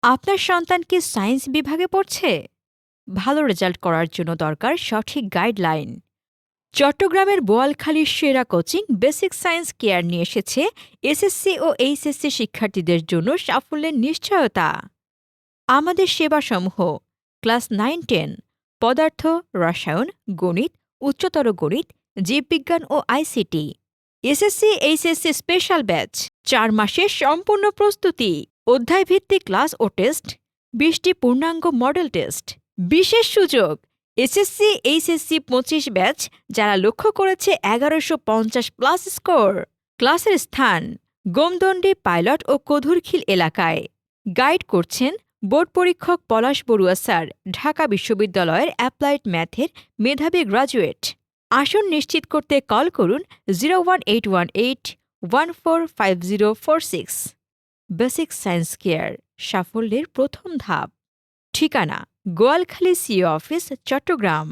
আপনার সন্তান কি সায়েন্স বিভাগে পড়ছে? ভালো রেজাল্ট করার জন্য দরকার সঠিক গাইডলাইন। চট্টগ্রামের বোয়ালখালীর সেরা কোচিং বেসিক সায়েন্স কেয়ার নিয়ে এসেছে এসএসসি ও এইচএসসি শিক্ষার্থীদের জন্য সাফল্যের নিশ্চয়তা। আমাদের সেবাসমূহ: ক্লাস 9-10 পদার্থ, রসায়ন, গণিত, উচ্চতর গণিত, জীববিজ্ঞান ও ICT. SSC HSC special batch, 4 মাসের সম্পূর্ণ প্রস্তুতি, অধ্যায়ভিত্তিক ক্লাস ও টেস্ট, 20টি পূর্ণাঙ্গ মডেল টেস্ট। বিশেষ সুযোগ: এসএসসি এইচএসসি 25 ব্যাচ, যারা লক্ষ্য করেছে 1150+ স্কোর। ক্লাসের স্থান: গোমদণ্ডী, পাইলট ও কধুরখিল এলাকায়। গাইড করছেন বোর্ড পরীক্ষক পলাশ বড়ুয়া স্যার, ঢাকা বিশ্ববিদ্যালয়ের অ্যাপ্লাইড ম্যাথের মেধাবী গ্র্যাজুয়েট। আসন নিশ্চিত করতে কল করুন 01818 145046। বেসিক সায়েন্স কেয়ার, সাফল্যের প্রথম ধাপ। ঠিকানা: গোয়ালখালী সিও অফিস, চট্টগ্রাম।